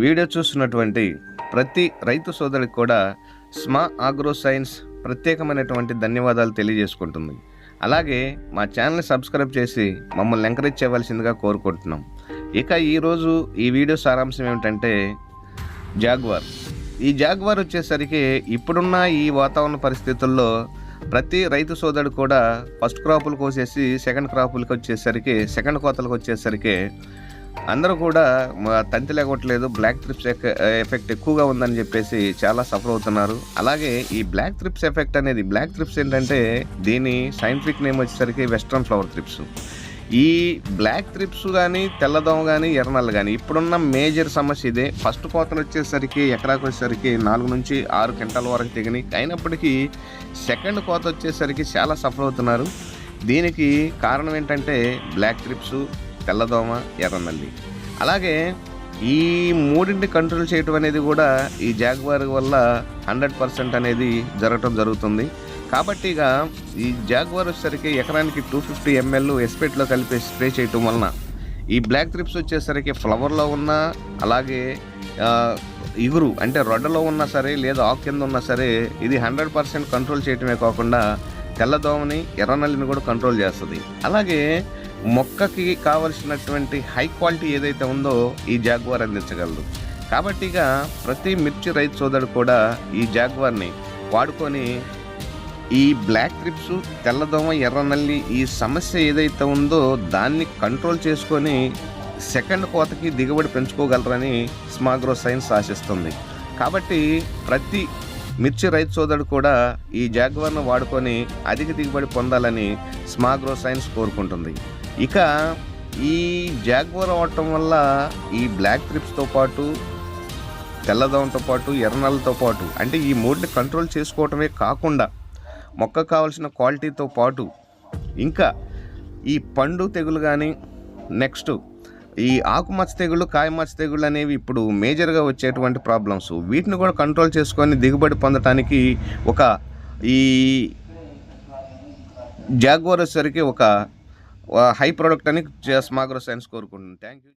Video చూస్తున్నటువంటి ప్రతి రైతు సోదరికి కూడా స్మా ఆగ్రో సైన్స్ ప్రత్యేకమైనటువంటి ధన్యవాదాలు తెలియజేసుకుంటుంది. అలాగే మా ఛానల్ని సబ్స్క్రైబ్ చేసి మమ్మల్ని ఎంకరేజ్ చేయవలసిందిగా కోరుకుంటున్నాం. ఇక ఈరోజు ఈ వీడియో సారాంశం ఏమిటంటే జాగ్వార్. ఈ జాగ్వార్ వచ్చేసరికి ఇప్పుడున్న ఈ వాతావరణ పరిస్థితుల్లో ప్రతి రైతు సోదరుడు కూడా ఫస్ట్ క్రాపులు కోసేసి సెకండ్ క్రాపులకు వచ్చేసరికి సెకండ్ కోతలకు వచ్చేసరికి అందరూ కూడా తంతి లేకొట్టలేదు, బ్లాక్ త్రిప్స్ ఎఫెక్ట్ ఎక్కువగా ఉందని చెప్పేసి చాలా సఫర్ అవుతున్నారు. అలాగే ఈ బ్లాక్ త్రిప్స్ ఎఫెక్ట్ అనేది, బ్లాక్ త్రిప్స్ ఏంటంటే దీని సైంటిఫిక్ నేమ్ వచ్చేసరికి వెస్ట్రన్ ఫ్లవర్ త్రిప్స్. ఈ బ్లాక్ త్రిప్స్ కానీ, తెల్లదోమ కానీ, ఎర్రనల్ల కానీ ఇప్పుడున్న మేజర్ సమస్య ఇదే. ఫస్ట్ కోతలు వచ్చేసరికి ఎకరాకు వచ్చేసరికి 4 నుంచి 6 క్వింటాల వరకు తెగినాయి. అయినప్పటికీ సెకండ్ కోత వచ్చేసరికి చాలా సఫర్ అవుతున్నారు. దీనికి కారణం ఏంటంటే బ్లాక్ త్రిప్స్, తెల్లదోమ, ఎర్రనల్లి. అలాగే ఈ మూడింటి కంట్రోల్ చేయటం అనేది కూడా ఈ జాగ్వార్ వల్ల 100% అనేది జరగటం జరుగుతుంది. కాబట్టి ఇక ఈ జాగ్వార్ వచ్చేసరికి ఎకరానికి 250 ml ఎస్పేట్లో కలిపి స్ప్రే చేయటం వలన ఈ బ్లాక్ త్రిప్స్ వచ్చేసరికి ఫ్లవర్లో ఉన్నా, అలాగే ఇగురు అంటే రొడ్డలో ఉన్నా సరే, లేదా ఆకు కింద ఉన్నా సరే ఇది 100% కంట్రోల్ చేయటమే కాకుండా తెల్లదోమని, ఎర్రనల్లిని కూడా కంట్రోల్ చేస్తుంది. అలాగే మొక్కకి కావలసినటువంటి హై క్వాలిటీ ఏదైతే ఉందో ఈ జాగ్వార్ అందించగలదు. కాబట్టి ఇక ప్రతి మిర్చి రైతు సోదరుడు కూడా ఈ జాగ్వార్ని వాడుకొని ఈ బ్లాక్ త్రిప్స్, తెల్లదోమ, ఎర్రనల్లి ఈ సమస్య ఏదైతే ఉందో దాన్ని కంట్రోల్ చేసుకొని సెకండ్ కోతకి దిగుబడి పెంచుకోగలరని స్మా ఆగ్రో సైన్స్ ఆశిస్తుంది. కాబట్టి ప్రతి మిర్చి రైతు సోదరుడు కూడా ఈ జాగ్వార్ను వాడుకొని అధిక దిగుబడి పొందాలని స్మా ఆగ్రో సైన్స్ కోరుకుంటుంది. ఇక ఈ జాగ్వార్ వాడటం వల్ల ఈ బ్లాక్ త్రిప్స్తో పాటు, తెల్లదోమతో పాటు, ఎర్రనల్లతో పాటు అంటే ఈ మూడిని కంట్రోల్ చేసుకోవటమే కాకుండా మొక్క కావాల్సిన క్వాలిటీతో పాటు ఇంకా ఈ పండు తెగులు కానీ, నెక్స్ట్ ఈ ఆకుమచ్చ తెగుళ్ళు, కాయమచ్చ తెగుళ్ళు అనేవి ఇప్పుడు మేజర్గా వచ్చేటువంటి ప్రాబ్లమ్స్. వీటిని కూడా కంట్రోల్ చేసుకొని దిగుబడి పొందడానికి ఈ జాగ్వార్ వచ్చేసరికి ఒక హై ప్రోడక్ట్ అని స్మా ఆగ్రో సైన్స్ కోరుకుంటున్నాను. Thank you.